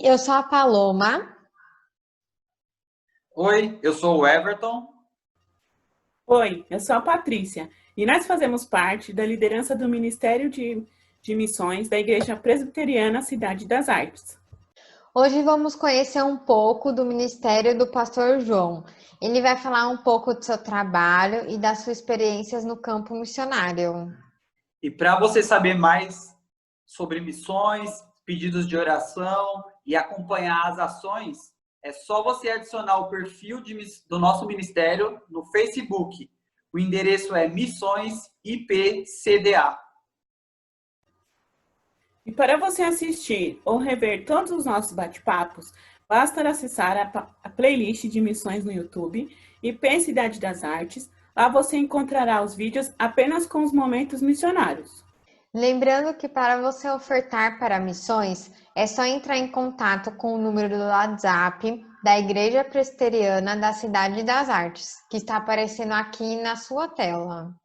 eu sou a Paloma. Oi, eu sou o Everton. Oi, eu sou a Patrícia e nós fazemos parte da liderança do Ministério de Missões da Igreja Presbiteriana Cidade das Artes. Hoje vamos conhecer um pouco do ministério do Pastor João. Ele vai falar um pouco do seu trabalho e das suas experiências no campo missionário. E para você saber mais sobre missões, pedidos de oração e acompanhar as ações, é só você adicionar o perfil do nosso ministério no Facebook. O endereço é Missões IPCDA. E para você assistir ou rever todos os nossos bate-papos, basta acessar a playlist de missões no YouTube, IP Cidade das Artes. Lá você encontrará os vídeos apenas com os momentos missionários. Lembrando que para você ofertar para missões, é só entrar em contato com o número do WhatsApp da Igreja Presbiteriana da Cidade das Artes, que está aparecendo aqui na sua tela.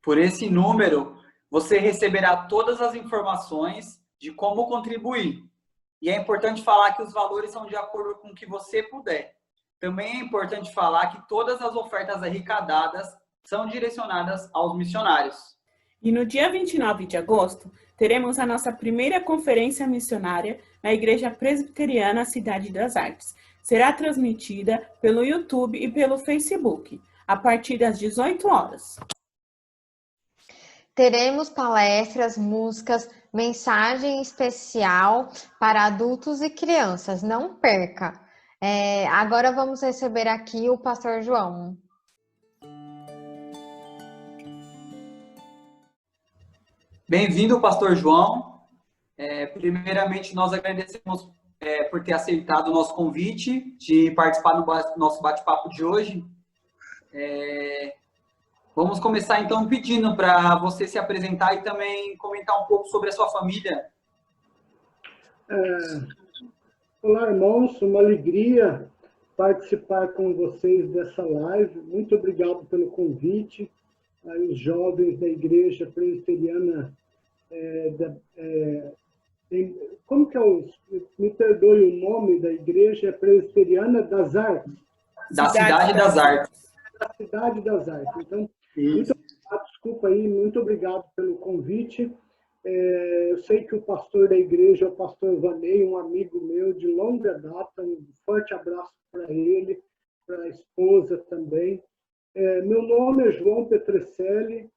Por esse número, você receberá todas as informações de como contribuir. E é importante falar que os valores são de acordo com o que você puder. Também é importante falar que todas as ofertas arrecadadas são direcionadas aos missionários. E no dia 29 de agosto, teremos a nossa primeira conferência missionária na Igreja Presbiteriana Cidade das Artes. Será transmitida pelo YouTube e pelo Facebook, a partir das 18 horas. Teremos palestras, músicas, mensagem especial para adultos e crianças. Não perca! Agora vamos receber aqui o Pastor João. Bem-vindo, Pastor João. Primeiramente, nós agradecemos por ter aceitado o nosso convite de participar do nosso bate-papo de hoje. Vamos começar, então, pedindo para você se apresentar e também comentar um pouco sobre a sua família. Olá, irmãos. Uma alegria participar com vocês dessa live. Muito obrigado pelo convite. Os jovens da Igreja Presbiteriana, como que é me perdoe o nome da Igreja Presbiteriana das Artes? Da Cidade das Artes. Da Cidade das Artes. Então, muito obrigado, desculpa aí, muito obrigado pelo convite. Eu sei que o pastor da igreja é o pastor Vanei, um amigo meu de longa data. Um forte abraço para ele, para a esposa também. Meu nome é João Petrecelli,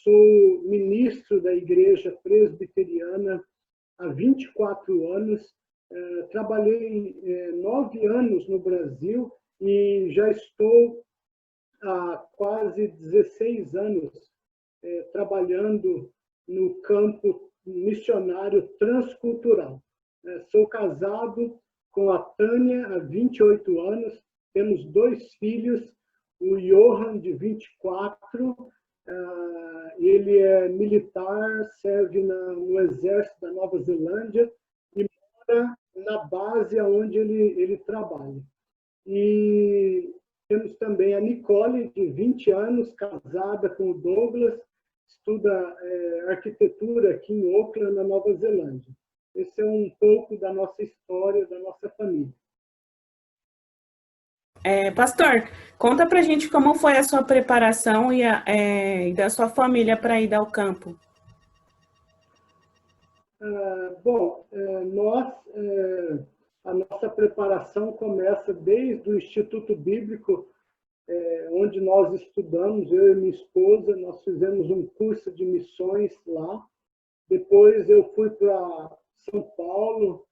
sou ministro da Igreja Presbiteriana há 24 anos. Trabalhei 9 anos no Brasil e já estou há quase 16 anos trabalhando no campo missionário transcultural. Sou casado com a Tânia há 28 anos, temos 2 filhos, o Johan, de 24, ele é militar, serve no Exército da Nova Zelândia e mora na base onde ele trabalha. E temos também a Nicole, de 20 anos, casada com o Douglas, estuda arquitetura aqui em Auckland, na Nova Zelândia. Esse é um pouco da nossa história, da nossa família. Pastor, conta pra gente como foi a sua preparação e da sua família para ir ao campo. A nossa preparação começa desde o Instituto Bíblico, onde nós estudamos, eu e minha esposa. Nós fizemos um curso de missões lá. Depois eu fui para São Paulo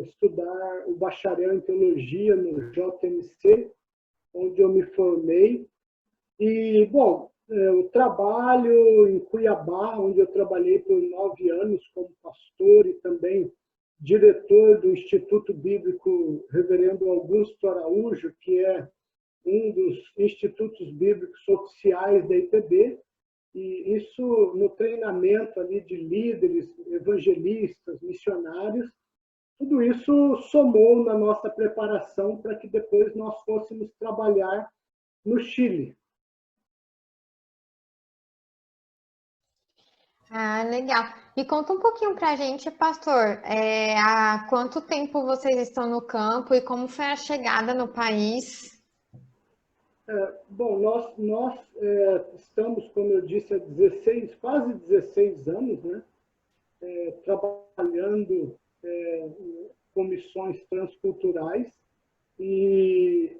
estudar o bacharel em teologia no JMC, onde eu me formei. E, o trabalho em Cuiabá, onde eu trabalhei por 9 anos como pastor e também diretor do Instituto Bíblico Reverendo Augusto Araújo, que é um dos institutos bíblicos oficiais da IPB, e isso no treinamento ali de líderes, evangelistas, missionários. Tudo isso somou na nossa preparação para que depois nós fôssemos trabalhar no Chile. Ah, legal. E conta um pouquinho para a gente, pastor, há quanto tempo vocês estão no campo e como foi a chegada no país? Bom, nós estamos, como eu disse, há 16, quase 16 anos, né, trabalhando com missões transculturais e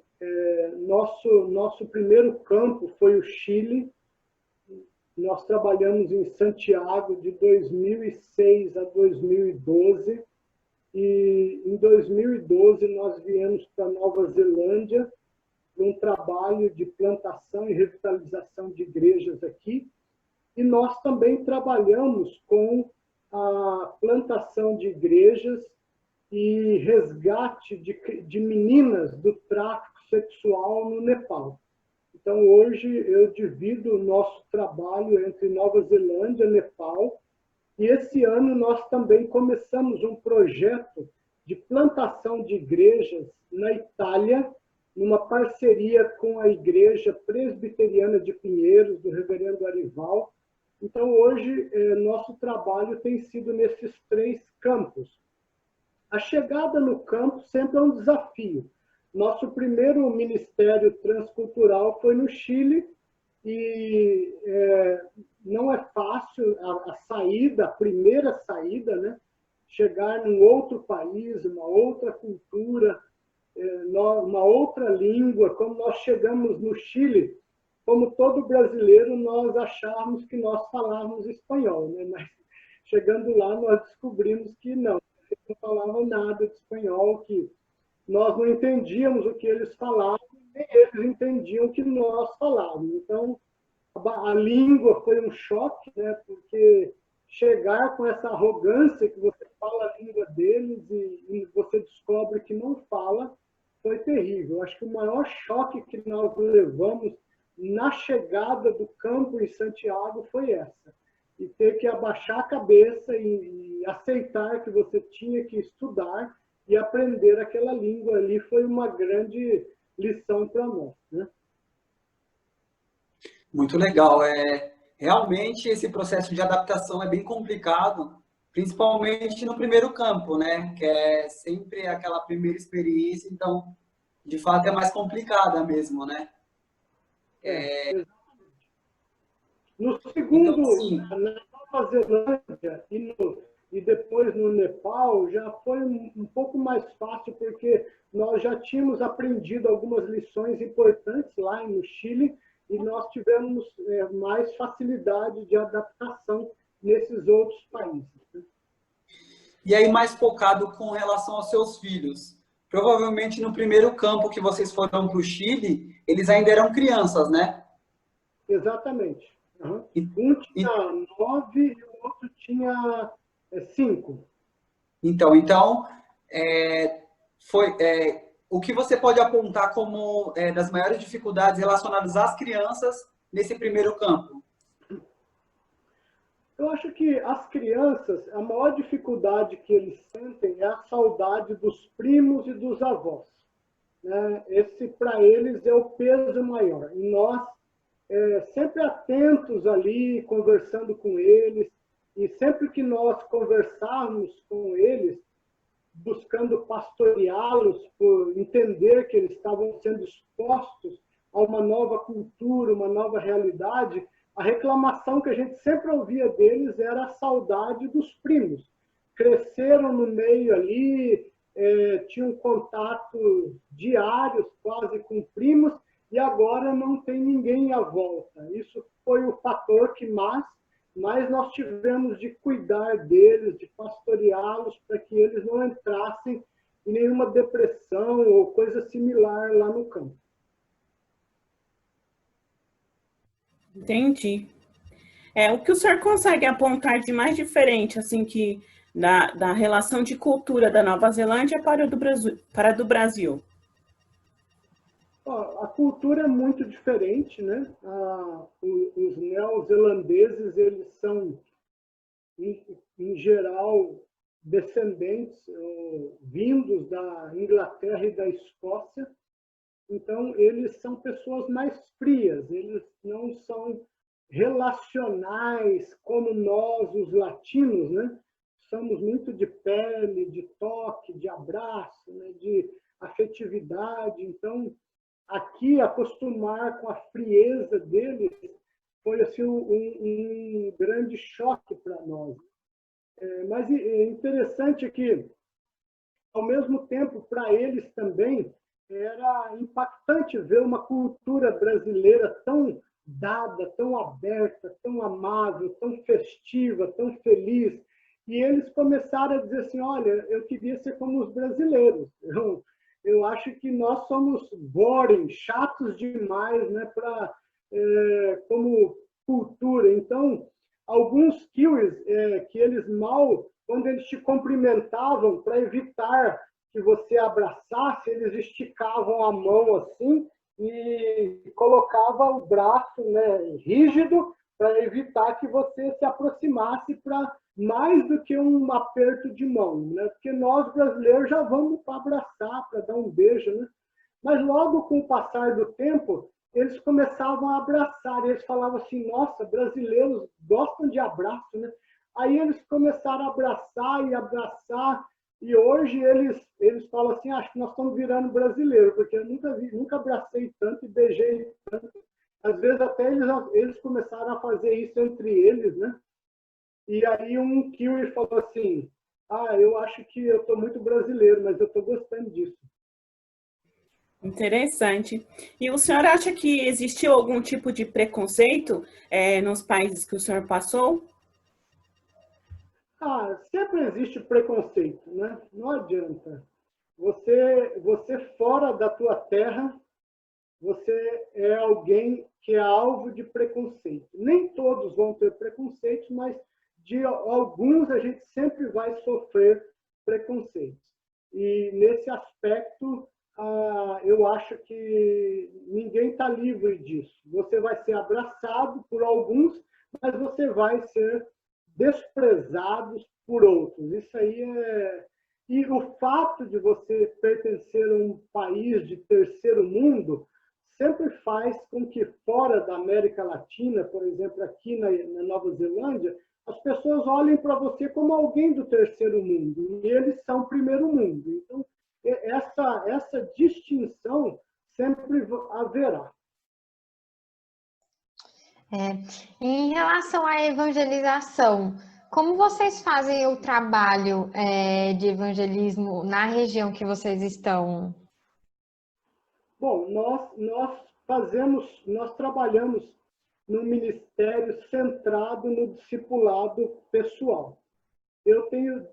nosso primeiro campo foi o Chile. Nós trabalhamos em Santiago de 2006 a 2012 e em 2012 nós viemos para Nova Zelândia para um trabalho de plantação e revitalização de igrejas aqui. E nós também trabalhamos com a plantação de igrejas e resgate de meninas do tráfico sexual no Nepal. Então, hoje, eu divido o nosso trabalho entre Nova Zelândia e Nepal. E esse ano nós também começamos um projeto de plantação de igrejas na Itália, numa parceria com a Igreja Presbiteriana de Pinheiros, do reverendo Arival. Então, hoje, nosso trabalho tem sido nesses 3 campos. A chegada no campo sempre é um desafio. Nosso primeiro ministério transcultural foi no Chile e não é fácil a saída, a primeira saída, né? Chegar num outro país, uma outra cultura, uma outra língua. Quando nós chegamos no Chile, como todo brasileiro, nós achávamos que nós falávamos espanhol, né? Mas chegando lá, nós descobrimos que não falavam nada de espanhol, que nós não entendíamos o que eles falavam, nem eles entendiam o que nós falávamos. Então, a língua foi um choque, né? Porque chegar com essa arrogância que você fala a língua deles e você descobre que não fala, foi terrível. Acho que o maior choque que nós levamos na chegada do campo em Santiago foi essa. E ter que abaixar a cabeça e aceitar que você tinha que estudar e aprender aquela língua ali foi uma grande lição para nós, né? Muito legal. Realmente esse processo de adaptação é bem complicado, principalmente no primeiro campo, né? Que é sempre aquela primeira experiência, então, de fato, é mais complicada mesmo, né? No Então, segundo, assim, na Nova Zelândia e depois no Nepal, já foi um pouco mais fácil, porque nós já tínhamos aprendido algumas lições importantes lá no Chile e nós tivemos mais facilidade de adaptação nesses outros países. e aí mais focado com relação aos seus filhos. Provavelmente no primeiro campo que vocês foram para o Chile, eles ainda eram crianças, né? Exatamente. Uhum. E, Um tinha 9 e o outro tinha 5. Então o que você pode apontar como das maiores dificuldades relacionadas às crianças nesse primeiro campo? Eu acho que as crianças, a maior dificuldade que eles sentem é a saudade dos primos e dos avós, né? Esse, para eles, é o peso maior. E nós, sempre atentos ali, conversando com eles, e sempre que nós conversarmos com eles, buscando pastoreá-los por entender que eles estavam sendo expostos a uma nova cultura, uma nova realidade, a reclamação que a gente sempre ouvia deles era a saudade dos primos. Cresceram no meio ali, tinham contato diários quase com primos, e agora não tem ninguém à volta. Isso foi o fator que mais nós tivemos de cuidar deles, de pastoreá-los, para que eles não entrassem em nenhuma depressão ou coisa similar lá no campo. Entendi. O que o senhor consegue apontar de mais diferente, assim, que da relação de cultura da Nova Zelândia para a do Brasil? A cultura é muito diferente, né? Os neozelandeses, eles são, em geral, descendentes vindos da Inglaterra e da Escócia. Então, eles são pessoas mais frias, eles não são relacionais como nós, os latinos, né? Somos muito de pele, de toque, de abraço, né? De afetividade. Então, aqui, acostumar com a frieza deles foi assim, um grande choque para nós. Mas é interessante que, ao mesmo tempo, para eles também, era impactante ver uma cultura brasileira tão dada, tão aberta, tão amável, tão festiva, tão feliz. E eles começaram a dizer assim, olha, eu queria ser como os brasileiros. Eu acho que nós somos boring, chatos demais, né, como cultura. Então, alguns kiwis que eles mal, quando eles te cumprimentavam, para evitar que você abraçasse, eles esticavam a mão assim e colocavam o braço, né, rígido para evitar que você se aproximasse para mais do que um aperto de mão, né? Porque nós brasileiros já vamos para abraçar, para dar um beijo, né? Mas logo com o passar do tempo, eles começavam a abraçar, e eles falavam assim, nossa, brasileiros gostam de abraço, né? Aí eles começaram a abraçar, e hoje eles falam assim, acho que nós estamos virando brasileiro, porque eu nunca abracei tanto e beijei tanto. Às vezes até eles começaram a fazer isso entre eles, né? E aí um kiwi falou assim, eu acho que eu estou muito brasileiro, mas eu estou gostando disso. Interessante. E o senhor acha que existiu algum tipo de preconceito nos países que o senhor passou? Sempre existe preconceito, né? Não adianta. Você fora da tua terra, você é alguém que é alvo de preconceito. Nem todos vão ter preconceito, mas de alguns a gente sempre vai sofrer preconceitos. E nesse aspecto, eu acho que ninguém está livre disso. Você vai ser abraçado por alguns, mas você vai ser desprezado por outros. Isso aí é... E o fato de você pertencer a um país de terceiro mundo sempre faz com que fora da América Latina, por exemplo, aqui na Nova Zelândia, as pessoas olhem para você como alguém do terceiro mundo, e eles são primeiro mundo. Então, essa distinção sempre haverá. Em relação à evangelização, como vocês fazem o trabalho de evangelismo na região que vocês estão? Bom, nós trabalhamos num ministério centrado no discipulado pessoal. Eu tenho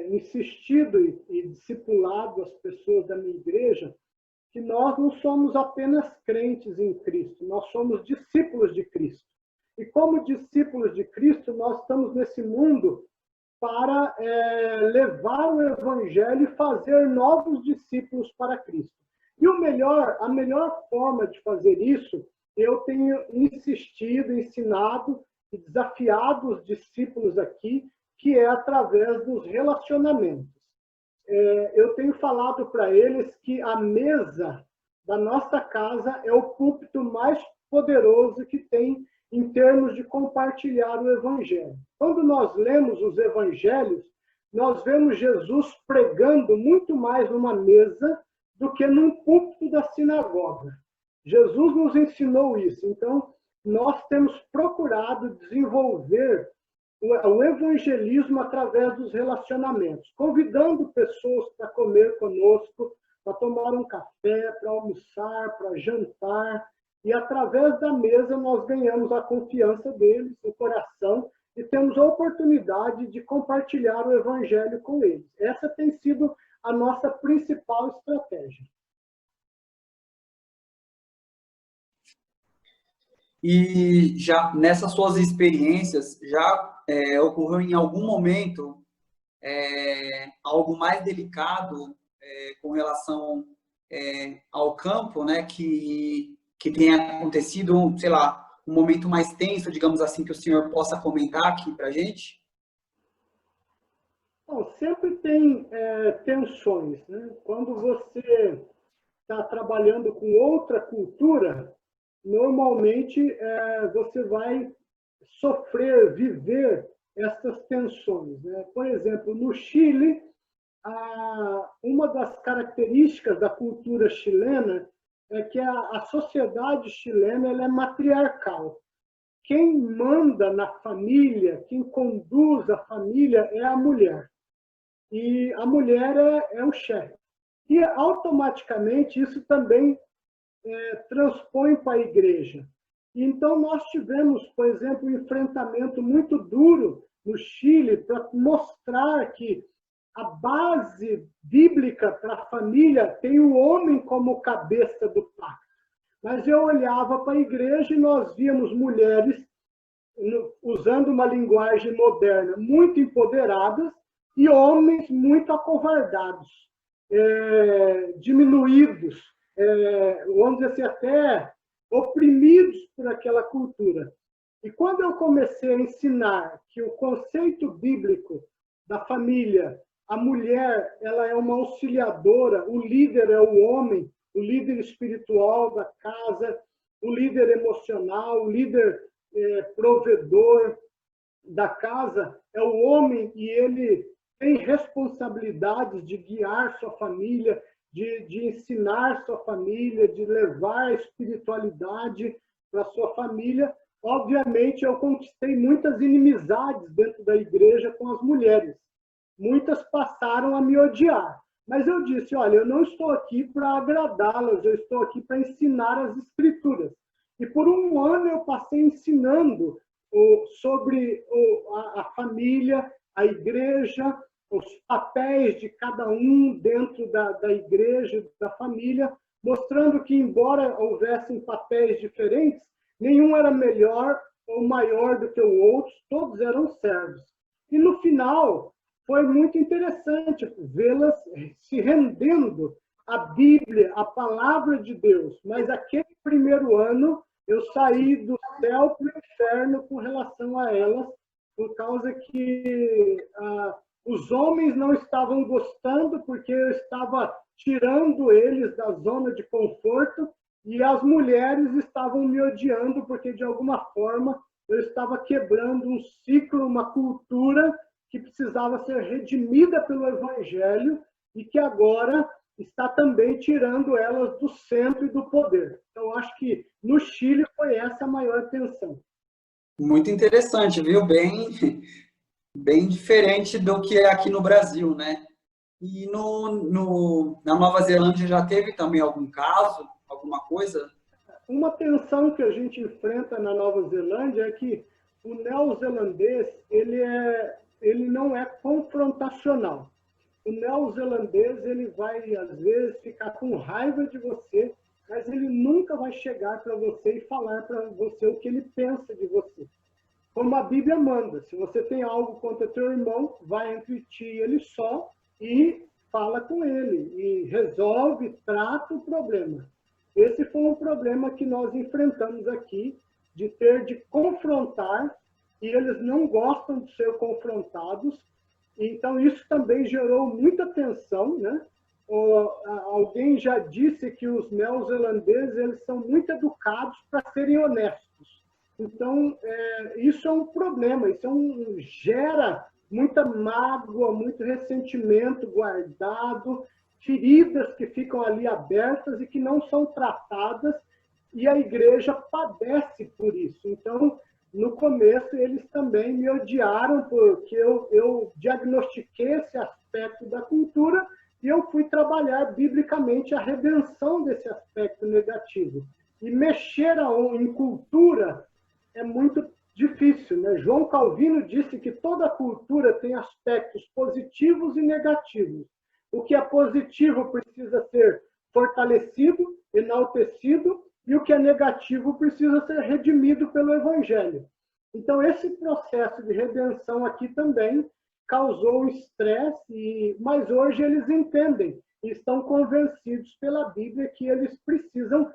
insistido e discipulado as pessoas da minha igreja que nós não somos apenas crentes em Cristo, nós somos discípulos de Cristo. E como discípulos de Cristo, nós estamos nesse mundo para levar o evangelho e fazer novos discípulos para Cristo. E a melhor forma de fazer isso, eu tenho insistido, ensinado e desafiado os discípulos aqui, que é através dos relacionamentos. Eu tenho falado para eles que a mesa da nossa casa é o púlpito mais poderoso que tem em termos de compartilhar o evangelho. Quando nós lemos os evangelhos, nós vemos Jesus pregando muito mais numa mesa do que num púlpito da sinagoga. Jesus nos ensinou isso. Então, nós temos procurado desenvolver o evangelismo através dos relacionamentos, convidando pessoas para comer conosco, para tomar um café, para almoçar, para jantar, e através da mesa nós ganhamos a confiança deles, o coração, e temos a oportunidade de compartilhar o evangelho com eles. Essa tem sido a nossa principal estratégia. E já nessas suas experiências, já ocorreu em algum momento algo mais delicado com relação ao campo, né, que tenha acontecido, sei lá, um momento mais tenso, digamos assim, que o senhor possa comentar aqui para a gente? Bom, sempre tem tensões, né? Quando você está trabalhando com outra cultura, normalmente você vai sofrer, viver essas tensões, né? Por exemplo, no Chile, uma das características da cultura chilena é que a sociedade chilena ela é matriarcal. Quem manda na família, quem conduz a família é a mulher. E a mulher é o chefe. E automaticamente isso também transpõe para a igreja. Então nós tivemos, por exemplo, um enfrentamento muito duro no Chile para mostrar que a base bíblica para a família tem o homem como cabeça do pacto. Mas eu olhava para a igreja e nós víamos mulheres usando uma linguagem moderna muito empoderadas e homens muito acovardados, diminuídos, vamos dizer assim, até oprimidos por aquela cultura. E quando eu comecei a ensinar que o conceito bíblico da família, a mulher ela é uma auxiliadora, o líder é o homem, o líder espiritual da casa, o líder emocional, o líder provedor da casa é o homem e ele tem responsabilidades de guiar sua família, de ensinar sua família, de levar a espiritualidade para sua família. Obviamente, eu conquistei muitas inimizades dentro da igreja com as mulheres. Muitas passaram a me odiar. Mas eu disse, olha, eu não estou aqui para agradá-las, eu estou aqui para ensinar as escrituras. E por um ano eu passei ensinando sobre a família, a igreja, os papéis de cada um dentro da igreja, da família, mostrando que, embora houvessem papéis diferentes, nenhum era melhor ou maior do que o outro, todos eram servos. E no final, foi muito interessante vê-las se rendendo à Bíblia, à palavra de Deus. Mas aquele primeiro ano, eu saí do céu para o inferno com relação a elas, por causa que os homens não estavam gostando, porque eu estava tirando eles da zona de conforto, e as mulheres estavam me odiando, porque, de alguma forma, eu estava quebrando um ciclo, uma cultura que precisava ser redimida pelo Evangelho e que agora está também tirando elas do centro e do poder. Então, acho que no Chile foi essa a maior tensão. Muito interessante, viu? Bem diferente do que é aqui no Brasil, né? E na Nova Zelândia já teve também algum caso, alguma coisa? Uma tensão que a gente enfrenta na Nova Zelândia é que o neozelandês ele não é confrontacional. O neozelandês ele vai, às vezes, ficar com raiva de você, mas ele nunca vai chegar para você e falar para você o que ele pensa de você. Como a Bíblia manda, se você tem algo contra teu irmão, vai entre ti e ele só e fala com ele, e resolve, trata o problema. Esse foi um problema que nós enfrentamos aqui, de ter de confrontar, e eles não gostam de ser confrontados, então isso também gerou muita tensão, né? Alguém já disse que os neozelandeses eles são muito educados para serem honestos. Então, isso é um problema, gera muita mágoa, muito ressentimento guardado, feridas que ficam ali abertas e que não são tratadas, e a igreja padece por isso. Então, no começo, eles também me odiaram, porque eu diagnostiquei esse aspecto da cultura e eu fui trabalhar biblicamente a redenção desse aspecto negativo. E mexer em cultura é muito difícil, né? João Calvino disse que toda cultura tem aspectos positivos e negativos. O que é positivo precisa ser fortalecido, enaltecido, e o que é negativo precisa ser redimido pelo Evangelho. Então, esse processo de redenção aqui também causou estresse, mas hoje eles entendem e estão convencidos pela Bíblia que eles precisam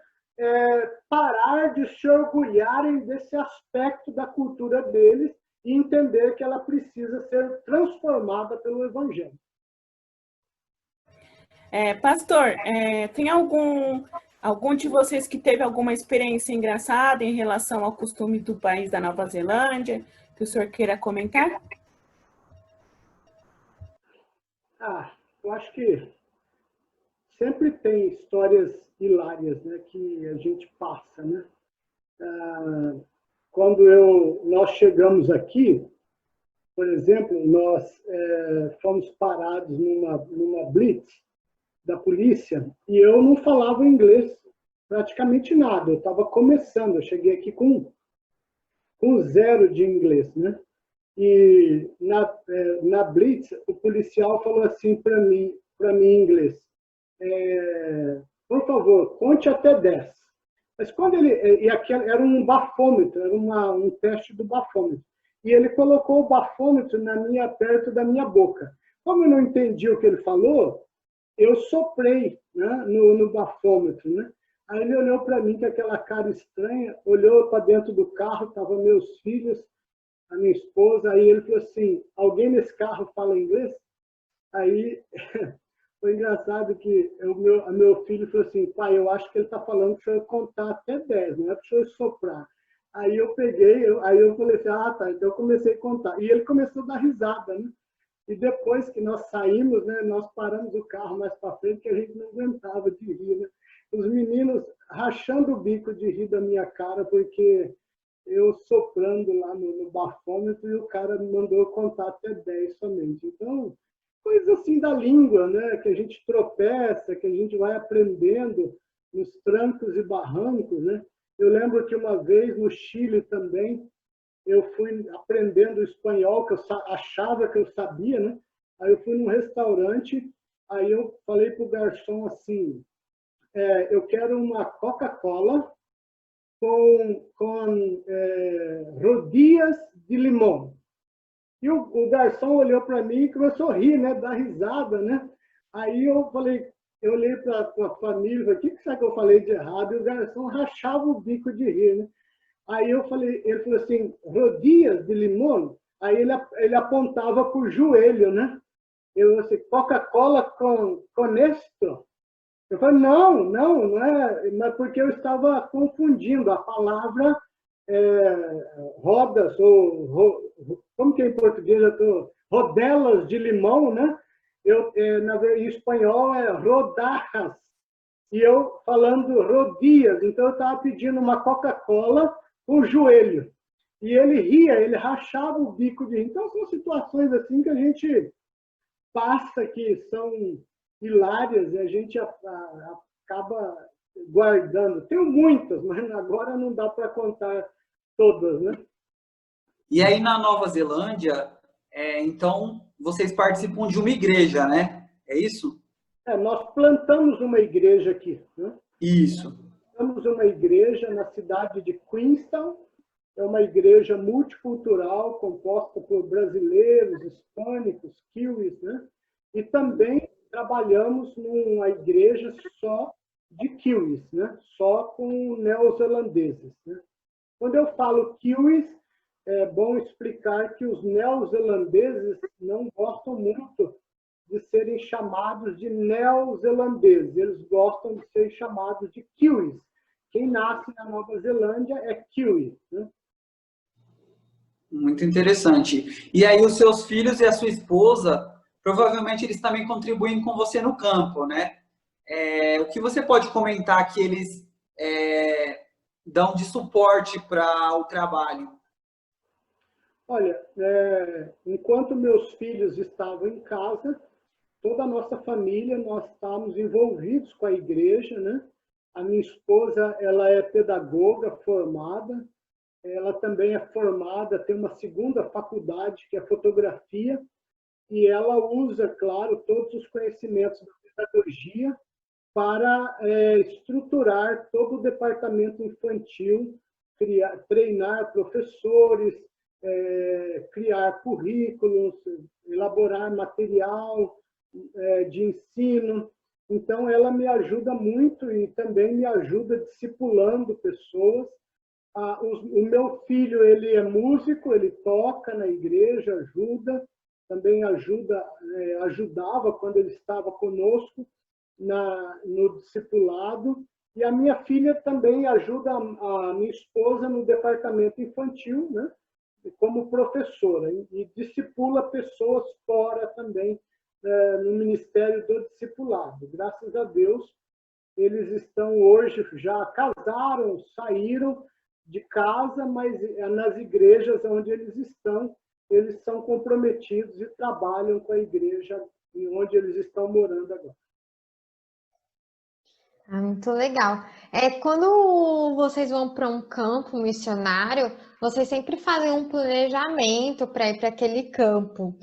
parar de se orgulharem desse aspecto da cultura deles e entender que ela precisa ser transformada pelo Evangelho. Pastor, tem Algum de vocês que teve alguma experiência engraçada em relação ao costume do país da Nova Zelândia, que o senhor queira comentar? Eu acho que sempre tem histórias hilárias, né, que a gente passa, né? Quando nós chegamos aqui, por exemplo, nós fomos parados numa blitz da polícia e eu não falava inglês praticamente nada. Eu estava começando, eu cheguei aqui com zero de inglês, né? E na blitz o policial falou assim para mim em inglês: por favor, conte até 10. Mas quando e aquele era um bafômetro, era um teste do bafômetro. E ele colocou o bafômetro perto da minha boca. Como eu não entendi o que ele falou, eu soprei, né, no bafômetro, né? Aí ele olhou para mim com aquela cara estranha, olhou para dentro do carro, estavam meus filhos, a minha esposa, aí ele falou assim: alguém nesse carro fala inglês? Aí foi engraçado que meu filho falou assim: pai, eu acho que ele está falando para eu contar até 10, não é para eu soprar. Aí eu peguei, aí eu falei assim: tá, então eu comecei a contar. E ele começou a dar risada, né? E depois que nós saímos, né, nós paramos o carro mais para frente, que a gente não aguentava de rir, né? Os meninos rachando o bico de rir da minha cara, porque eu soprando lá no bafômetro e o cara me mandou eu contar até 10 somente. Então, coisa assim da língua, né, que a gente tropeça, que a gente vai aprendendo nos trancos e barrancos, né? Eu lembro que uma vez no Chile também, eu fui aprendendo espanhol, que eu achava que eu sabia, né? Aí eu fui num restaurante, aí eu falei para o garçom assim: eu quero uma Coca-Cola com rodilhas de limão. E o garçom olhou para mim e começou a rir, né? Dar risada, né? Aí eu falei, eu olhei para a família, falei: o que será que eu falei de errado? E o garçom rachava o bico de rir, né? Aí eu falei, ele falou assim: rodilhas de limão? Aí ele apontava para o joelho, né? Eu falei assim: Coca-Cola com esto? Eu falei: não é, mas porque eu estava confundindo a palavra rodas, como que é em português? Rodelas de limão, né? Em espanhol é rodajas, e eu falando rodilhas, então eu estava pedindo uma Coca-Cola com o joelho. E ele ria, ele rachava o bico de rir. Então são situações assim que a gente passa, que são hilárias, e a gente acaba guardando. Tenho muitas, mas agora não dá para contar todas, né? E aí na Nova Zelândia, então vocês participam de uma igreja, né? É isso? Nós plantamos uma igreja aqui, né? Isso. Plantamos uma igreja na cidade de Queenstown. É uma igreja multicultural, composta por brasileiros, hispânicos, kiwis, né? E também trabalhamos numa igreja só de kiwis, né? Só com neozelandeses, né? Quando eu falo kiwis, é bom explicar que os neozelandeses não gostam muito de serem chamados de neozelandeses. Eles gostam de ser chamados de kiwis. Quem nasce na Nova Zelândia é kiwi, né? Muito interessante. E aí os seus filhos e a sua esposa, provavelmente eles também contribuem com você no campo, né? O que você pode comentar que eles dão de suporte para o trabalho? Olha, enquanto meus filhos estavam em casa, toda a nossa família, nós estávamos envolvidos com a igreja, né? A minha esposa, ela é pedagoga formada, ela também é formada, tem uma segunda faculdade, que é fotografia, e ela usa, claro, todos os conhecimentos da pedagogia para estruturar todo o departamento infantil, treinar professores, criar currículos, elaborar material de ensino. Então, ela me ajuda muito e também me ajuda discipulando pessoas. O meu filho, ele é músico, ele toca na igreja, ajuda, também ajudava quando ele estava conosco no discipulado. E a minha filha também ajuda a minha esposa no departamento infantil, né? Como professora, e discipula pessoas fora também, no Ministério do Discipulado. Graças a Deus, eles estão hoje, já casaram, saíram de casa, mas nas igrejas onde eles são comprometidos e trabalham com a igreja em onde eles estão morando agora. Muito legal. Quando vocês vão para um campo missionário, vocês sempre fazem um planejamento para ir para aquele campo.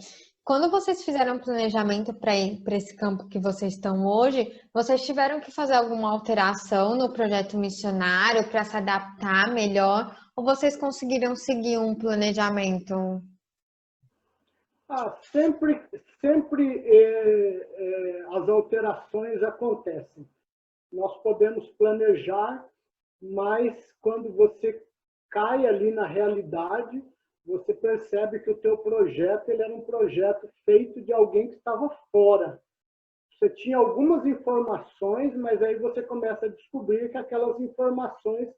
Quando vocês fizeram um planejamento para ir para esse campo que vocês estão hoje, vocês tiveram que fazer alguma alteração no projeto missionário para se adaptar melhor? Ou vocês conseguiram seguir um planejamento? Sempre as alterações acontecem. Nós podemos planejar, mas quando você cai ali na realidade, você percebe que o teu projeto ele era um projeto feito de alguém que estava fora. Você tinha algumas informações, mas aí você começa a descobrir que aquelas informações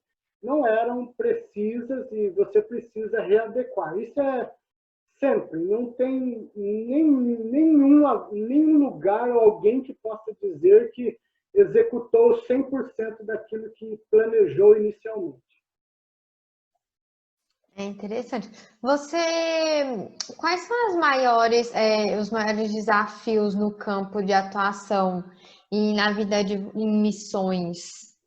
não eram precisas e você precisa readequar. Isso é sempre. Não tem nenhum lugar ou alguém que possa dizer que executou 100% daquilo que planejou inicialmente. É interessante. Quais são os maiores desafios no campo de atuação e na vida em missões?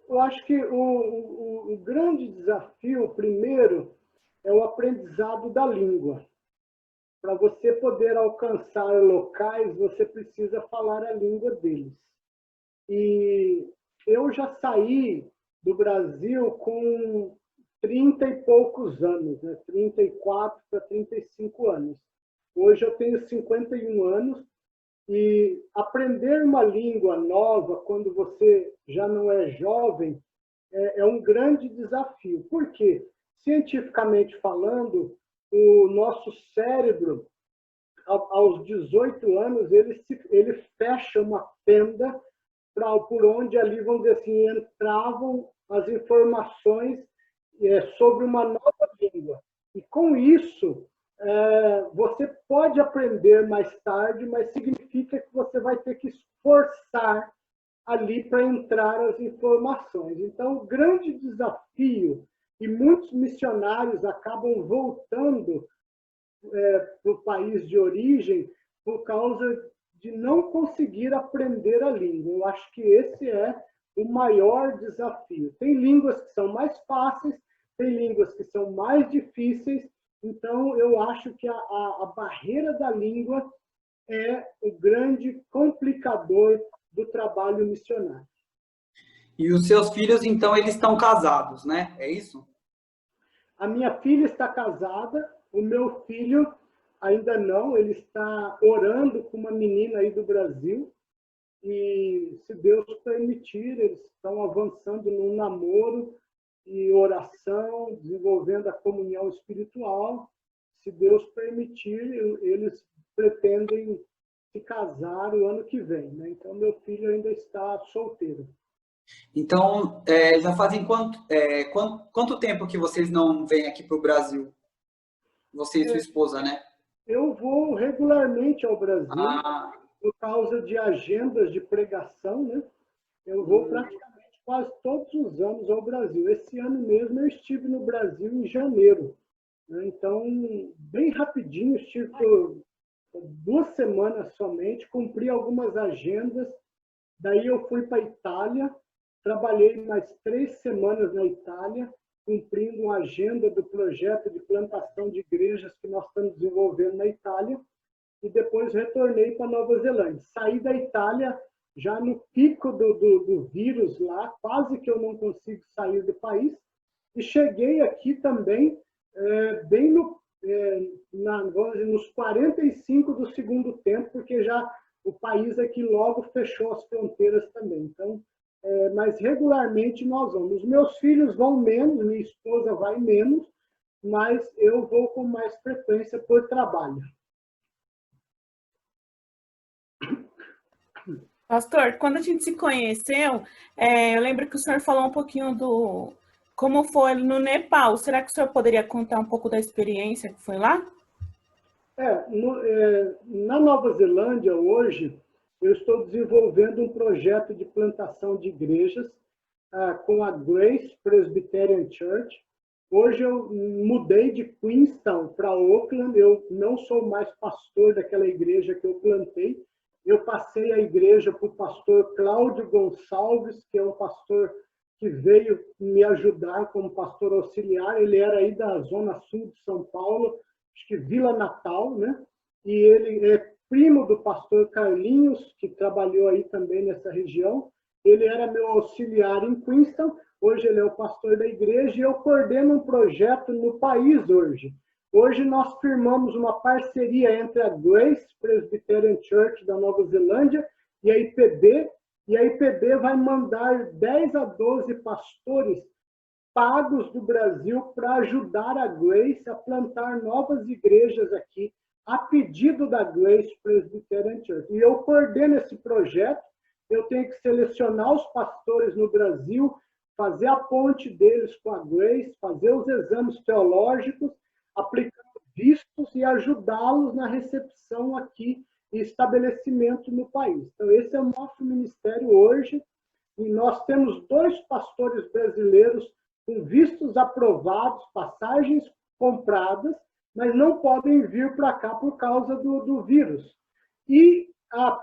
Eu acho que o grande desafio, primeiro, é o aprendizado da língua. Para você poder alcançar locais, você precisa falar a língua deles. E eu já saí do Brasil com 30 e poucos anos, né? 34 para 35 anos. Hoje eu tenho 51 anos e aprender uma língua nova quando você já não é jovem é um grande desafio. Por quê? Cientificamente falando, o nosso cérebro, aos 18 anos, ele fecha uma fenda por onde ali, vamos dizer assim, entravam as informações sobre uma nova língua. E com isso, você pode aprender mais tarde, mas significa que você vai ter que esforçar ali para entrar as informações. Então, o grande desafio, e muitos missionários acabam voltando para o país de origem por causa de não conseguir aprender a língua. Eu acho que esse é o maior desafio. Tem línguas que são mais fáceis, tem línguas que são mais difíceis, então eu acho que a barreira da língua é o grande complicador do trabalho missionário. E os seus filhos, então, eles estão casados, né? É isso? A minha filha está casada, o meu filho ainda não, ele está orando com uma menina aí do Brasil e, se Deus permitir, eles estão avançando num namoro e oração, desenvolvendo a comunhão espiritual. Se Deus permitir, eles pretendem se casar o ano que vem, né? Então, meu filho ainda está solteiro. Então, já fazem quanto tempo que vocês não vêm aqui para o Brasil? Você e sua esposa, né? Eu vou regularmente ao Brasil por causa de agendas de pregação, né? Eu vou praticamente quase todos os anos ao Brasil. Esse ano mesmo eu estive no Brasil em janeiro, né? Então, bem rapidinho, estive por 2 semanas somente, cumpri algumas agendas, daí eu fui para a Itália, trabalhei mais 3 semanas na Itália, cumprindo uma agenda do projeto de plantação de igrejas que nós estamos desenvolvendo na Itália, e depois retornei para Nova Zelândia. Saí da Itália já no pico do vírus lá, quase que eu não consigo sair do país, e cheguei aqui também bem vamos dizer, nos 45 do segundo tempo, porque já o país aqui logo fechou as fronteiras também. Então, mas regularmente nós vamos. Os meus filhos vão menos, minha esposa vai menos, mas eu vou com mais frequência por trabalho. Pastor, quando a gente se conheceu, eu lembro que o senhor falou um pouquinho do como foi no Nepal. Será que o senhor poderia contar um pouco da experiência que foi lá? Na Nova Zelândia, hoje, eu estou desenvolvendo um projeto de plantação de igrejas com a Grace Presbyterian Church. Hoje eu mudei de Queenstown para Auckland, eu não sou mais pastor daquela igreja que eu plantei. Eu passei a igreja para o pastor Cláudio Gonçalves, que é um pastor que veio me ajudar como pastor auxiliar. Ele era aí da Zona Sul de São Paulo, acho que Vila Natal, né? E ele é primo do pastor Carlinhos, que trabalhou aí também nessa região. Ele era meu auxiliar em Queenstown, hoje ele é o pastor da igreja e eu coordeno um projeto no país hoje. Hoje nós firmamos uma parceria entre a Grace Presbyterian Church da Nova Zelândia e a IPB vai mandar 10 a 12 pastores pagos do Brasil para ajudar a Grace a plantar novas igrejas aqui, a pedido da Grace Presbyterian Church. E eu coordeno esse projeto, eu tenho que selecionar os pastores no Brasil, fazer a ponte deles com a Grace, fazer os exames teológicos, aplicar vistos e ajudá-los na recepção aqui e estabelecimento no país. Então, esse é o nosso ministério hoje, e nós temos 2 pastores brasileiros com vistos aprovados, passagens compradas, mas não podem vir para cá por causa do vírus. E,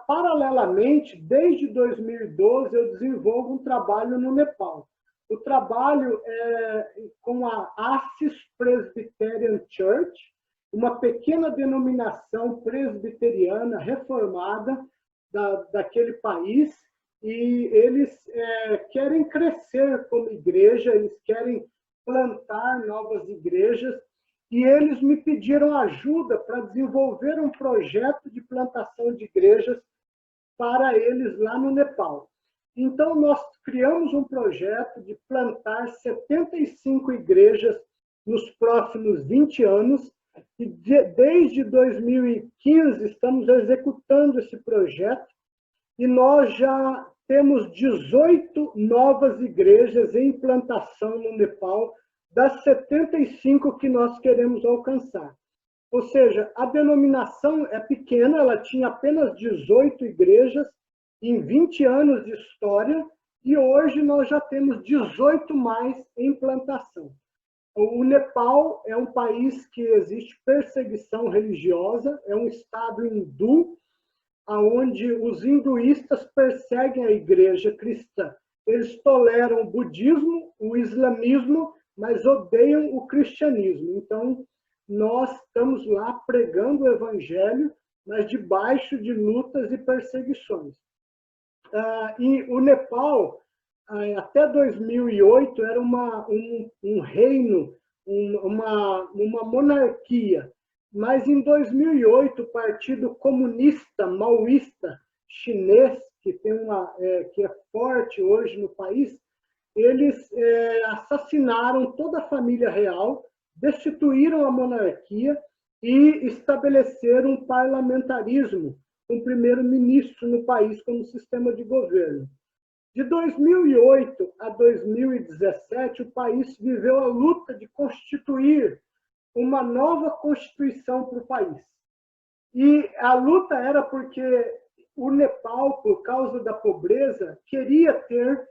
paralelamente, desde 2012, eu desenvolvo um trabalho no Nepal. O trabalho é com a Assis Presbyterian Church, uma pequena denominação presbiteriana reformada daquele país, e eles querem crescer como igreja, eles querem plantar novas igrejas, e eles me pediram ajuda para desenvolver um projeto de plantação de igrejas para eles lá no Nepal. Então, nós criamos um projeto de plantar 75 igrejas nos próximos 20 anos, e desde 2015 estamos executando esse projeto, e nós já temos 18 novas igrejas em plantação no Nepal, das 75 que nós queremos alcançar. Ou seja, a denominação é pequena, ela tinha apenas 18 igrejas em 20 anos de história, e hoje nós já temos 18 mais em plantação. O Nepal é um país que existe perseguição religiosa, é um estado hindu, onde os hinduístas perseguem a igreja cristã. Eles toleram o budismo, o islamismo, mas odeiam o cristianismo. Então, nós estamos lá pregando o evangelho, mas debaixo de lutas e perseguições. E o Nepal, até 2008, era um reino, uma monarquia. Mas em 2008, o Partido Comunista Maoísta Chinês, que é forte hoje no país, eles assassinaram toda a família real, destituíram a monarquia e estabeleceram um parlamentarismo, um primeiro-ministro no país como sistema de governo. De 2008 a 2017, o país viveu a luta de constituir uma nova constituição para o país. E a luta era porque o Nepal, por causa da pobreza, queria ter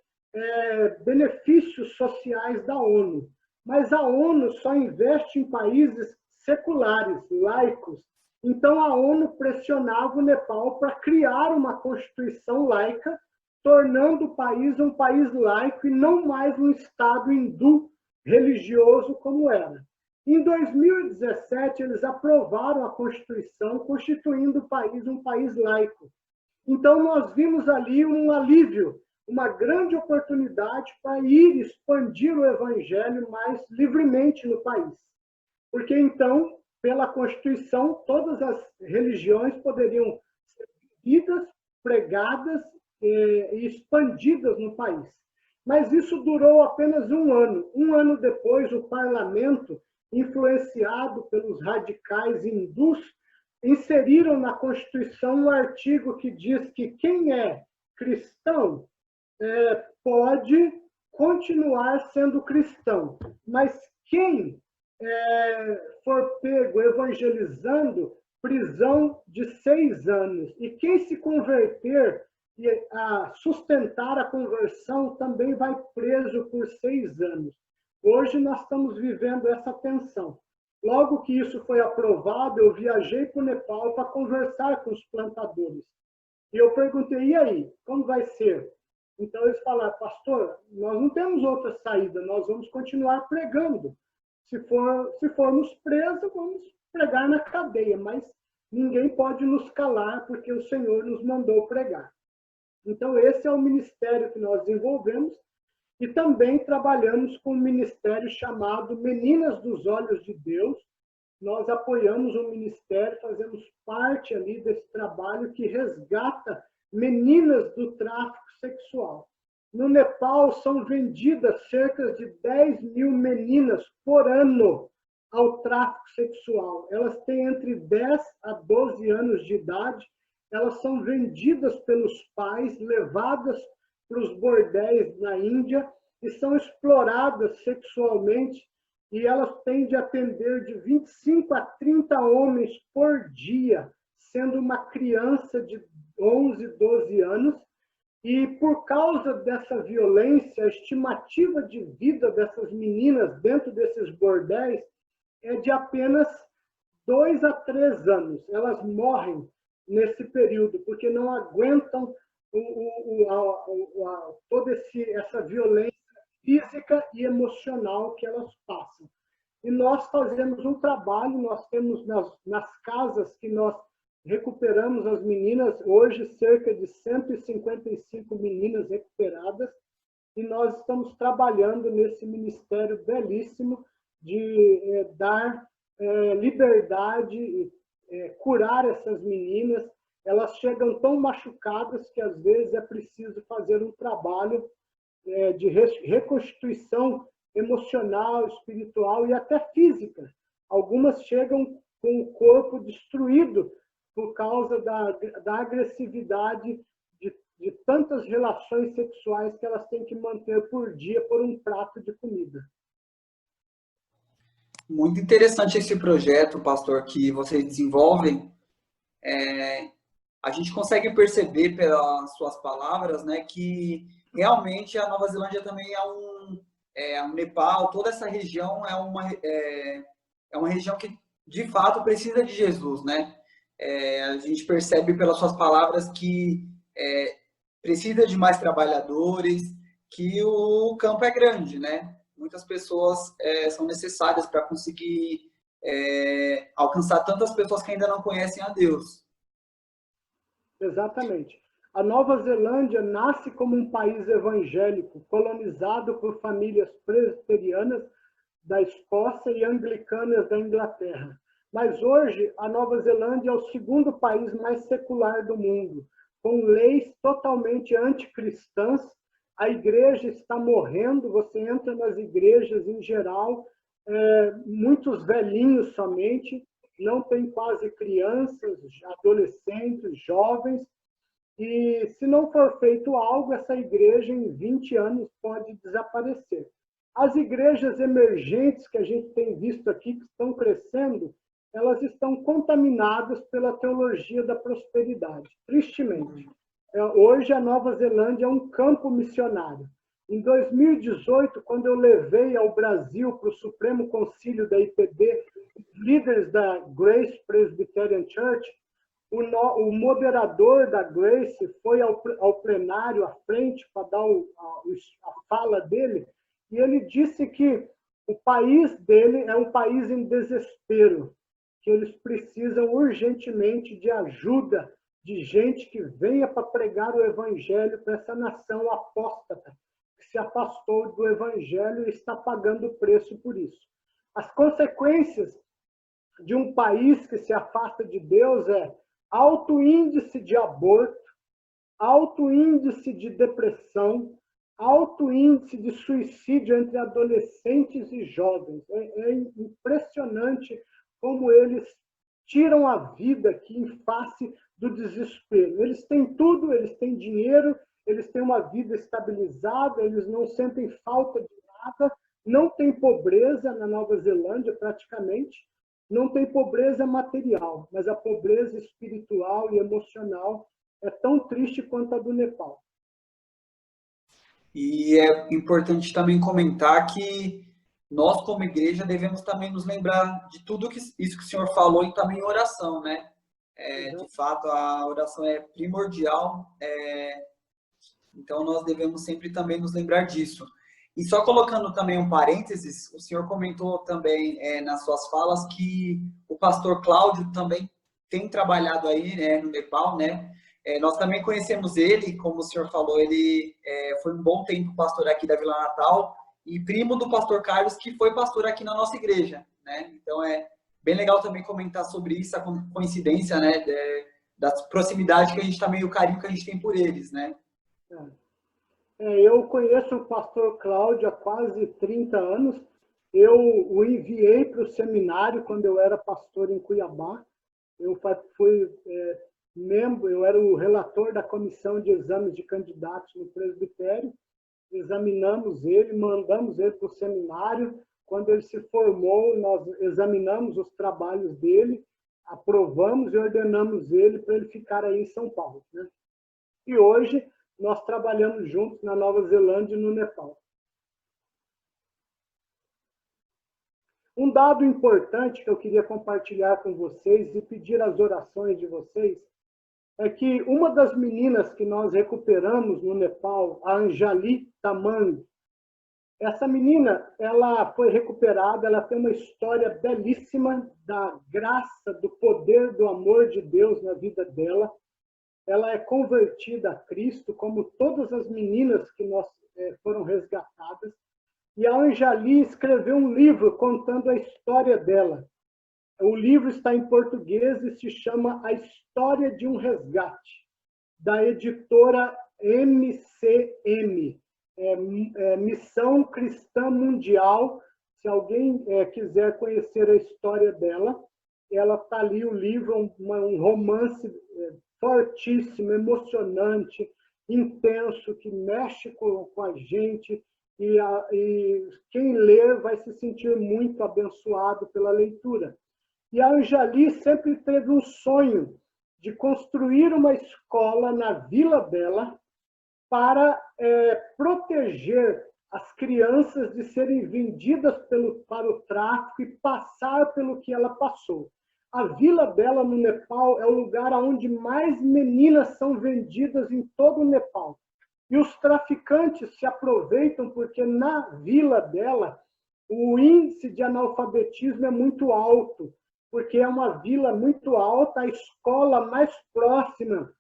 benefícios sociais da ONU. Mas a ONU só investe em países seculares, laicos. Então a ONU pressionava o Nepal para criar uma constituição laica, tornando o país um país laico e não mais um estado hindu religioso como era. Em 2017, eles aprovaram a Constituição, constituindo o país um país laico. Então, nós vimos ali um alívio, uma grande oportunidade para ir expandir o evangelho mais livremente no país. Porque, então, pela Constituição, todas as religiões poderiam ser vividas, pregadas e expandidas no país. Mas isso durou apenas um ano. Um ano depois, o parlamento, influenciado pelos radicais hindus, inseriram na Constituição um artigo que diz que quem é cristão, pode continuar sendo cristão, mas quem for pego evangelizando, prisão de 6 anos. E quem se converter e a sustentar a conversão também vai preso por 6 anos. Hoje nós estamos vivendo essa tensão. Logo que isso foi aprovado, eu viajei para o Nepal para conversar com os plantadores. E eu perguntei, e aí, como vai ser? Então eles falaram, pastor, nós não temos outra saída, nós vamos continuar pregando. Se formos presos, vamos pregar na cadeia, mas ninguém pode nos calar, porque o Senhor nos mandou pregar. Então esse é o ministério que nós desenvolvemos, e também trabalhamos com um ministério chamado Meninas dos Olhos de Deus. Nós apoiamos um ministério, fazemos parte ali desse trabalho que resgata meninas do tráfico sexual. No Nepal, são vendidas cerca de 10 mil meninas por ano ao tráfico sexual. Elas têm entre 10 a 12 anos de idade, elas são vendidas pelos pais, levadas para os bordéis na Índia e são exploradas sexualmente, e elas têm de atender de 25 a 30 homens por dia, sendo uma criança de 11, 12 anos, e por causa dessa violência, a estimativa de vida dessas meninas dentro desses bordéis é de apenas 2 a 3 anos. Elas morrem nesse período, porque não aguentam toda essa violência física e emocional que elas passam. E nós fazemos um trabalho, nós temos nas casas que nós recuperamos as meninas, hoje cerca de 155 meninas recuperadas, e nós estamos trabalhando nesse ministério belíssimo de dar liberdade, curar essas meninas. Elas chegam tão machucadas que às vezes é preciso fazer um trabalho de reconstituição emocional, espiritual e até física. Algumas chegam com o corpo destruído por causa da agressividade de tantas relações sexuais que elas têm que manter por dia por um prato de comida. Muito interessante esse projeto, pastor, que vocês desenvolvem. A gente consegue perceber pelas suas palavras, né, que realmente a Nova Zelândia também é um Nepal, toda essa região é uma região que de fato precisa de Jesus, né? A gente percebe pelas suas palavras que precisa de mais trabalhadores, que o campo é grande, né? Muitas pessoas são necessárias para conseguir alcançar tantas pessoas que ainda não conhecem a Deus. Exatamente. A Nova Zelândia nasce como um país evangélico, colonizado por famílias presbiterianas da Escócia e anglicanas da Inglaterra. Mas hoje, a Nova Zelândia é o segundo país mais secular do mundo, com leis totalmente anticristãs. A igreja está morrendo, você entra nas igrejas em geral, muitos velhinhos somente, não tem quase crianças, adolescentes, jovens, e se não for feito algo, essa igreja em 20 anos pode desaparecer. As igrejas emergentes que a gente tem visto aqui, que estão crescendo, elas estão contaminadas pela teologia da prosperidade, tristemente. Hoje a Nova Zelândia é um campo missionário. Em 2018, quando eu levei ao Brasil para o Supremo Concílio da IPB, líderes da Grace Presbyterian Church, o moderador da Grace foi ao plenário à frente para dar a fala dele, e ele disse que o país dele é um país em desespero, que eles precisam urgentemente de ajuda de gente que venha para pregar o evangelho para essa nação apóstata, que se afastou do evangelho e está pagando o preço por isso. As consequências de um país que se afasta de Deus alto índice de aborto, alto índice de depressão, alto índice de suicídio entre adolescentes e jovens. É impressionante como eles tiram a vida aqui em face do desespero. Eles têm tudo, eles têm dinheiro, eles têm uma vida estabilizada, eles não sentem falta de nada, não tem pobreza na Nova Zelândia praticamente, não tem pobreza material, mas a pobreza espiritual e emocional é tão triste quanto a do Nepal. E é importante também comentar que nós, como igreja, devemos também nos lembrar de tudo isso que o senhor falou e também oração, né? De fato, a oração é primordial, então nós devemos sempre também nos lembrar disso. E só colocando também um parênteses, o senhor comentou também nas suas falas que o pastor Cláudio também tem trabalhado aí no Nepal, né? Nós também conhecemos ele, como o senhor falou, ele foi um bom tempo pastor aqui da Vila Natal e primo do pastor Carlos, que foi pastor aqui na nossa igreja, né? Então é bem legal também comentar sobre isso, a coincidência, né? Da proximidade que a gente também, o carinho que a gente tem por eles, né? Eu conheço o pastor Cláudio há quase 30 anos. Eu o enviei para o seminário quando eu era pastor em Cuiabá. Eu fui membro, eu era o relator da comissão de exames de candidatos no presbitério. Examinamos ele, mandamos ele para o seminário. Quando ele se formou, nós examinamos os trabalhos dele, aprovamos e ordenamos ele para ele ficar aí em São Paulo, né? E hoje nós trabalhamos juntos na Nova Zelândia e no Nepal. Um dado importante que eu queria compartilhar com vocês e pedir as orações de vocês é que uma das meninas que nós recuperamos no Nepal, a Anjali Tamang, essa menina, ela foi recuperada, ela tem uma história belíssima da graça, do poder, do amor de Deus na vida dela. Ela é convertida a Cristo, como todas as meninas que foram resgatadas. E a Anjali escreveu um livro contando a história dela. O livro está em português e se chama A História de um Resgate, da editora MCM, Missão Cristã Mundial. Se alguém quiser conhecer a história dela, ela está ali, o livro, um romance fortíssimo, emocionante, intenso, que mexe com a gente, e quem ler vai se sentir muito abençoado pela leitura. E a Anjali sempre teve um sonho de construir uma escola na vila dela para proteger as crianças de serem vendidas para o tráfico e passar pelo que ela passou. A vila dela no Nepal é o lugar onde mais meninas são vendidas em todo o Nepal. E os traficantes se aproveitam porque na vila dela o índice de analfabetismo é muito alto, porque é uma vila muito alta, a escola mais próxima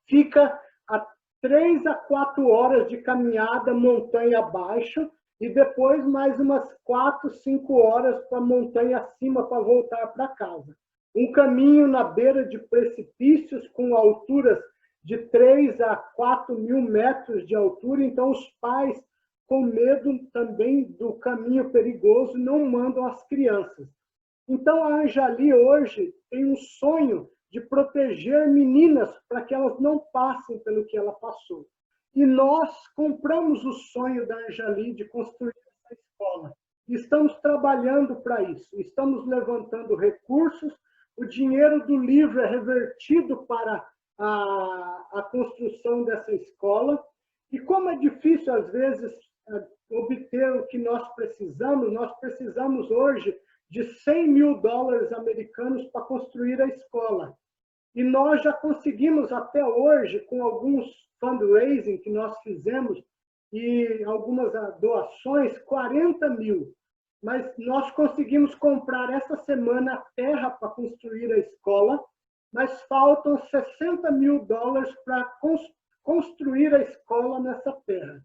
fica a 3 a 4 horas de caminhada montanha abaixo e depois mais umas 4, 5 horas para a montanha acima para voltar para casa. Um caminho na beira de precipícios com alturas de 3 a 4 mil metros de altura, então os pais, com medo também do caminho perigoso, não mandam as crianças. Então a Anjali hoje tem um sonho de proteger meninas para que elas não passem pelo que ela passou. E nós compramos o sonho da Anjali de construir essa escola. Estamos trabalhando para isso, estamos levantando recursos, o dinheiro do livro é revertido para a construção dessa escola. E como é difícil, às vezes, obter o que nós precisamos hoje de $100 mil americanos para construir a escola. E nós já conseguimos até hoje, com alguns fundraising que nós fizemos e algumas doações, 40 mil. Mas nós conseguimos comprar essa semana a terra para construir a escola, mas faltam $60 mil para construir a escola nessa terra.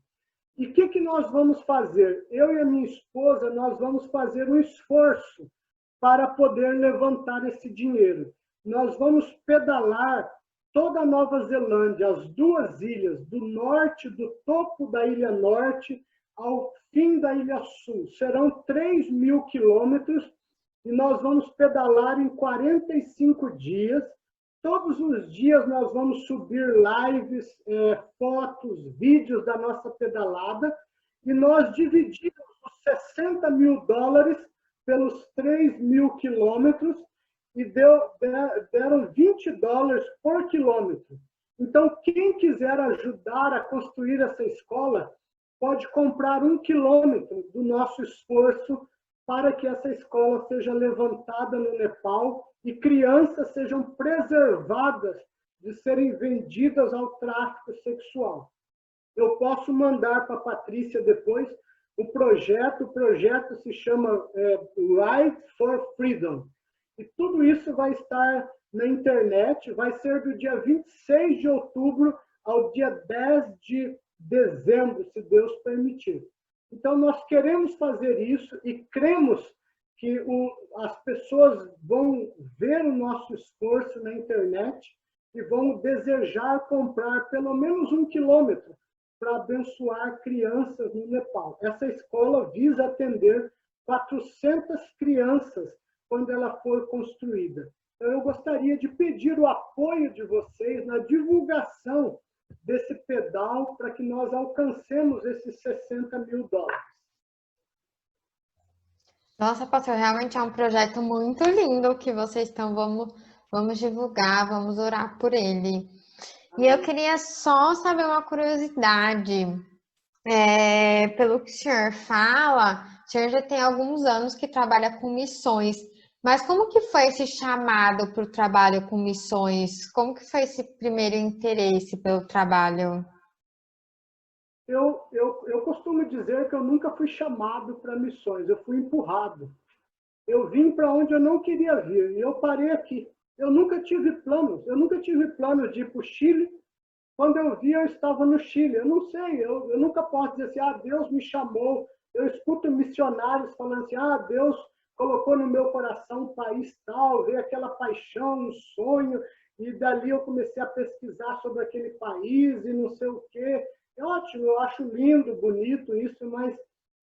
E o que nós vamos fazer? Eu e a minha esposa, nós vamos fazer um esforço para poder levantar esse dinheiro. Nós vamos pedalar toda a Nova Zelândia, as 2 ilhas, do norte, do topo da Ilha Norte, ao fim da Ilha Sul. Serão 3.000 quilômetros e nós vamos pedalar em 45 dias, todos os dias nós vamos subir lives, fotos, vídeos da nossa pedalada, e nós dividimos os $60 mil pelos 3 mil quilômetros e deram $20 por quilômetro. Então, quem quiser ajudar a construir essa escola, pode comprar 1 quilômetro do nosso esforço para que essa escola seja levantada no Nepal e crianças sejam preservadas de serem vendidas ao tráfico sexual. Eu posso mandar para a Patrícia depois o projeto se chama Ride for Freedom. E tudo isso vai estar na internet, vai ser do dia 26 de outubro ao dia 10 de dezembro, se Deus permitir. Então, nós queremos fazer isso e cremos que as pessoas vão ver o nosso esforço na internet e vão desejar comprar pelo menos 1 quilômetro para abençoar crianças no Nepal. Essa escola visa atender 400 crianças quando ela for construída. Então, eu gostaria de pedir o apoio de vocês na divulgação desse pedal para que nós alcancemos esses $60 mil. Nossa, pastor, realmente é um projeto muito lindo que vocês estão. Vamos divulgar, vamos orar por ele. E eu queria só saber uma curiosidade. Pelo que o senhor fala, o senhor já tem alguns anos que trabalha com missões. Mas como que foi esse chamado para o trabalho com missões? Como que foi esse primeiro interesse pelo trabalho? Eu costumo dizer que eu nunca fui chamado para missões, eu fui empurrado. Eu vim para onde eu não queria vir e eu parei aqui. Eu nunca tive planos de ir para o Chile. Quando eu vi, eu estava no Chile. Eu não sei, eu nunca posso dizer assim, Deus me chamou. Eu escuto missionários falando assim, Deus colocou no meu coração um país tal, veio aquela paixão, um sonho, e dali eu comecei a pesquisar sobre aquele país e não sei o quê. É ótimo, eu acho lindo, bonito isso, mas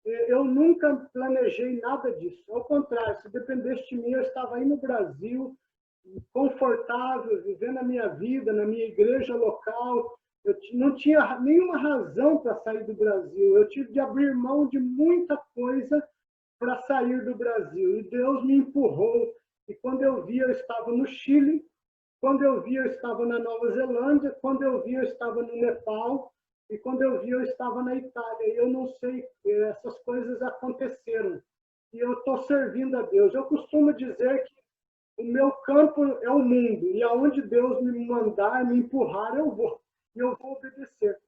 eu nunca planejei nada disso. Ao contrário, se dependesse de mim, eu estava aí no Brasil, confortável, vivendo a minha vida, na minha igreja local. Eu não tinha nenhuma razão para sair do Brasil. Eu tive de abrir mão de muita coisa para sair do Brasil. E Deus me empurrou. E quando eu vi, eu estava no Chile. Quando eu vi, eu estava na Nova Zelândia. Quando eu vi, eu estava no Nepal. E quando eu vi, eu estava na Itália. E eu não sei, essas coisas aconteceram. E eu estou servindo a Deus. Eu costumo dizer que o meu campo é o mundo. E aonde Deus me mandar, me empurrar, eu vou. E eu vou obedecer.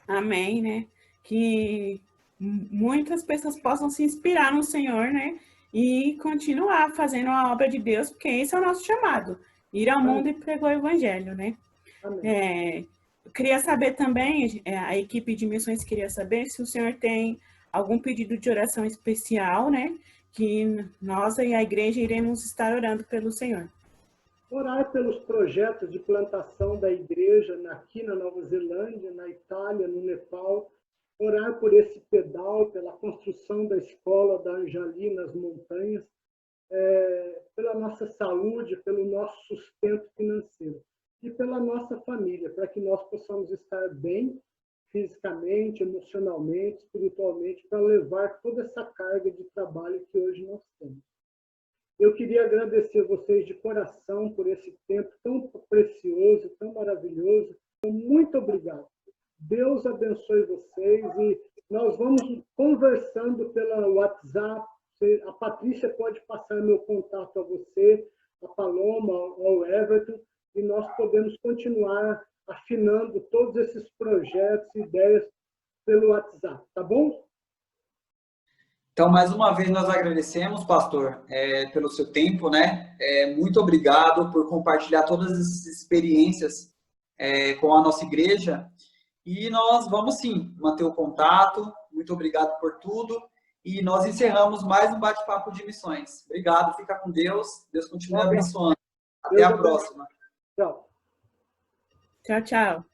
Amém, né? Que muitas pessoas possam se inspirar no Senhor, né? E continuar fazendo a obra de Deus, porque esse é o nosso chamado. Ir ao mundo e pregar o evangelho, né? Eu queria saber também, a equipe de missões queria saber se o senhor tem algum pedido de oração especial, né? Que nós e a igreja iremos estar orando pelo Senhor. Orar pelos projetos de plantação da igreja aqui na Nova Zelândia, na Itália, no Nepal. Orar por esse pedal, pela construção da escola da Anjali nas montanhas, pela nossa saúde, pelo nosso sustento financeiro e pela nossa família, para que nós possamos estar bem fisicamente, emocionalmente, espiritualmente, para levar toda essa carga de trabalho que hoje nós temos. Eu queria agradecer vocês de coração por esse tempo tão precioso, tão maravilhoso. Muito obrigado. Deus abençoe vocês e nós vamos conversando pela WhatsApp. A Patrícia pode passar meu contato a você, a Paloma, ao Everton, e nós podemos continuar afinando todos esses projetos e ideias pelo WhatsApp, tá bom? Então, mais uma vez, nós agradecemos, pastor, pelo seu tempo, né? Muito obrigado por compartilhar todas essas experiências com a nossa igreja. E nós vamos, sim, manter o contato. Muito obrigado por tudo. E nós encerramos mais um bate-papo de missões. Obrigado, fica com Deus. Deus continue abençoando. Até a próxima. Tchau. Tchau, tchau.